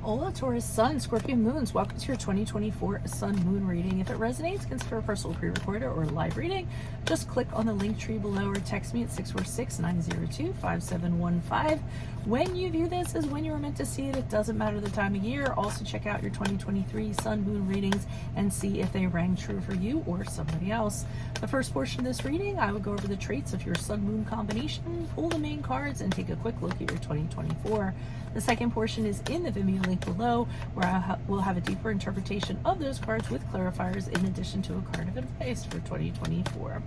Hola, Taurus Sun, Scorpio Moons. Welcome to your 2024 Sun Moon reading. If it resonates, consider a personal pre-recorded or live reading. Just click on the link tree below or text me at 646-902-5715. When you view this is when you were meant to see it. It doesn't matter the time of year. Also check out your 2023 Sun Moon readings and see if they rang true for you or somebody else. The first portion of this reading, I will go over the traits of your Sun Moon combination, pull the main cards, and take a quick look at your 2024. The second portion is in the Vimeo link below, where we'll have a deeper interpretation of those cards with clarifiers in addition to a card of advice for 2024.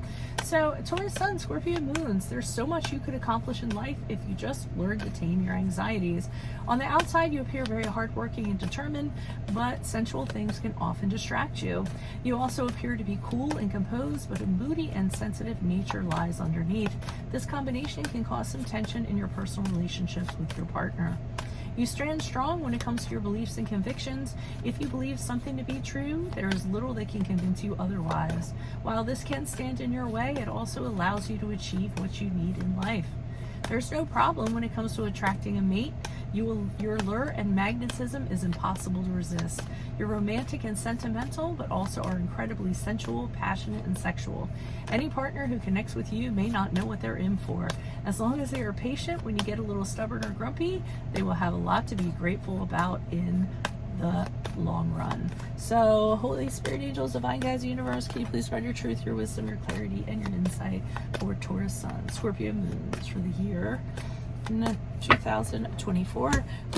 So, Taurus Sun, Scorpio Moons, there's so much you could accomplish in life if you just learn to tame your anxieties. On the outside, you appear very hardworking and determined, but sensual things can often distract you. You also appear to be cool and composed, but a moody and sensitive nature lies underneath. This combination can cause some tension in your personal relationships with your partner. You stand strong when it comes to your beliefs and convictions. If you believe something to be true, there is little that can convince you otherwise. While this can stand in your way, it also allows you to achieve what you need in life. There's no problem when it comes to attracting a mate. Your allure and magnetism is impossible to resist. You're romantic and sentimental, but also are incredibly sensual, passionate, and sexual. Any partner who connects with you may not know what they're in for. As long as they are patient when you get a little stubborn or grumpy, they will have a lot to be grateful about in the long run. So, Holy Spirit, angels, divine guides, universe, can you please spread your truth, your wisdom, your clarity, and your insight for Taurus Sun, Scorpio Moons for the year 2024.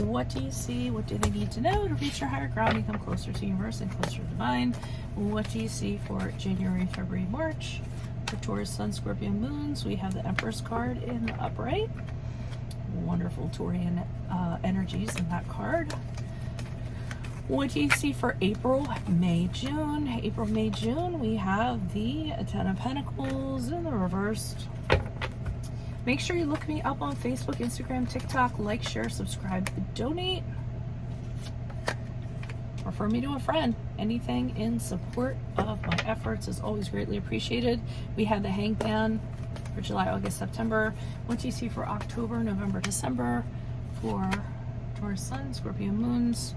What do you see? What do they need to know to reach their higher ground and come closer to universe and closer to divine? What do you see for January, February, March for Taurus Sun, Scorpio Moons? We have the Empress card in the upright. Wonderful Taurian energies in that card. What do you see for April, May, June? April, May, June, we have the Ten of Pentacles in the reversed. Make sure you look me up on Facebook, Instagram, TikTok, like, share, subscribe, donate. Refer me to a friend. Anything in support of my efforts is always greatly appreciated. We have the Hangman for July, August, September. What do you see for October, November, December for Taurus Sun, Scorpio Moons?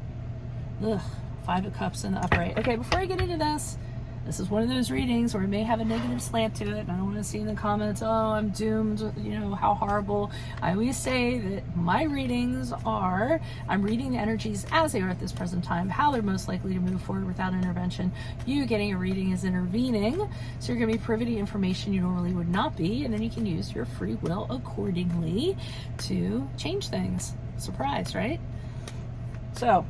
Ugh, Five of Cups in the upright. Okay, before I get into this is one of those readings where it may have a negative slant to it. I don't want to see in the comments, oh, I'm doomed, you know, how horrible. I always say that my readings are, I'm reading the energies as they are at this present time, how they're most likely to move forward without intervention. You getting a reading is intervening, so you're going to be privy to information you normally would not be, and then you can use your free will accordingly to change things. Surprise, right? So,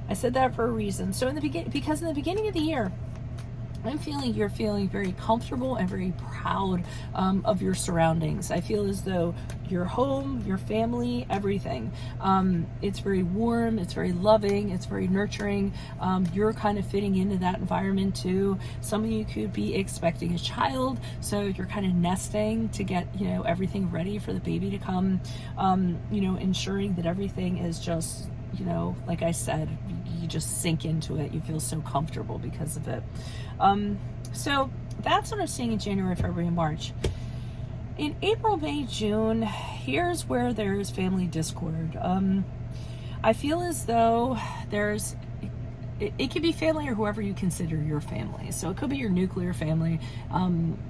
I said that for a reason. So because in the beginning of the year, you're feeling very comfortable and very proud of your surroundings. I feel as though your home, your family, everything, it's very warm, it's very loving, it's very nurturing. You're kind of fitting into that environment too. Some of you could be expecting a child, so you're kind of nesting to get, you know, everything ready for the baby to come, you know, ensuring that everything is just, you know, like I said, you just sink into it. You feel so comfortable because of it. So that's what I'm seeing in January, February, and March. In April, May, June, here's where there's family discord. I feel as though there's, it could be family or whoever you consider your family. So it could be your nuclear family,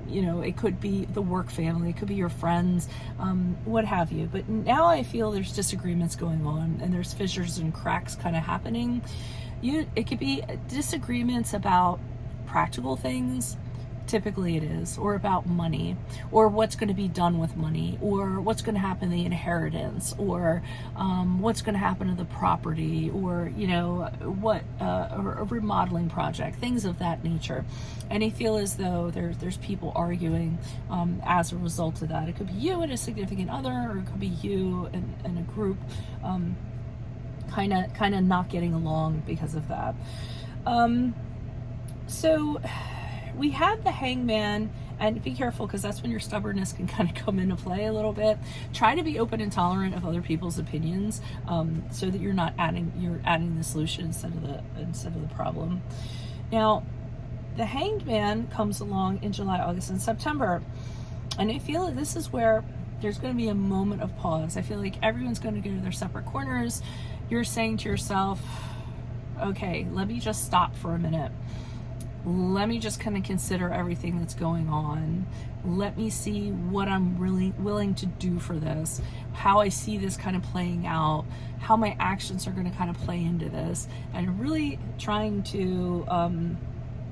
you know, it could be the work family, it could be your friends, what have you. But now I feel there's disagreements going on and there's fissures and cracks kind of happening. It could be disagreements about practical things, typically it is, or about money, or what's going to be done with money, or what's going to happen to the inheritance, or what's going to happen to the property, or, you know, what, or a remodeling project, things of that nature. And I feel as though there's people arguing as a result of that. It could be you and a significant other, or it could be you and a group kind of not getting along because of that. So we have the Hangman, and be careful because that's when your stubbornness can kind of come into play a little bit. Try to be open and tolerant of other people's opinions, so that you're adding the solution instead of the problem. Now, the Hanged Man comes along in July, August, and September, and I feel that this is where there's going to be a moment of pause. I feel like everyone's going to go to their separate corners. you're saying to yourself, okay, let me just stop for a minute. Let me just kind of consider everything that's going on. Let me see what I'm really willing to do for this, how I see this kind of playing out, how my actions are going to kind of play into this, and really trying to,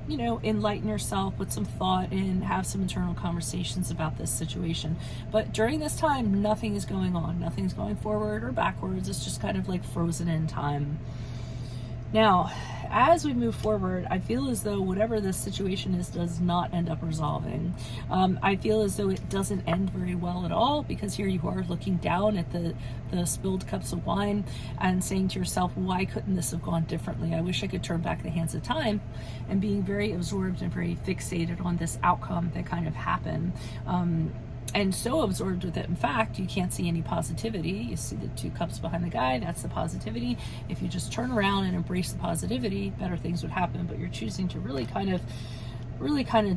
enlighten yourself, put some thought in, have some internal conversations about this situation. But during this time, nothing is going on. Nothing's going forward or backwards. It's just kind of like frozen in time. Now, as we move forward, I feel as though whatever this situation is does not end up resolving. I feel as though it doesn't end very well at all, because here you are looking down at the spilled cups of wine and saying to yourself, why couldn't this have gone differently? I wish I could turn back the hands of time, and being very absorbed and very fixated on this outcome that kind of happened. And so absorbed with it, in fact, you can't see any positivity. You see the 2 cups behind the guy, that's the positivity. If you just turn around and embrace the positivity, better things would happen. But you're choosing to really kind of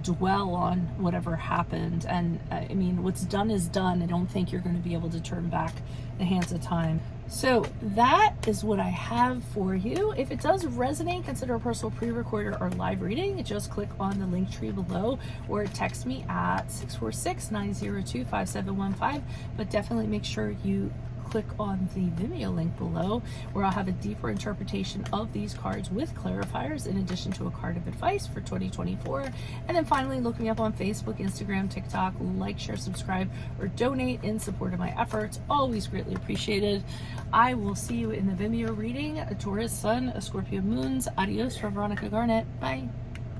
dwell on whatever happened. And I mean, what's done is done. I don't think you're going to be able to turn back the hands of time. So that is what I have for you. If it does resonate, consider a personal pre-recorder or live reading. Just click on the link tree below or text me at 646-902-5715. But definitely make sure you click on the Vimeo link below, where I'll have a deeper interpretation of these cards with clarifiers, in addition to a card of advice for 2024. And then finally, look me up on Facebook, Instagram, TikTok. Like, share, subscribe, or donate in support of my efforts. Always greatly appreciated. I will see you in the Vimeo reading. A Taurus Sun, a Scorpio Moons. Adios from Veronica Garnett. Bye.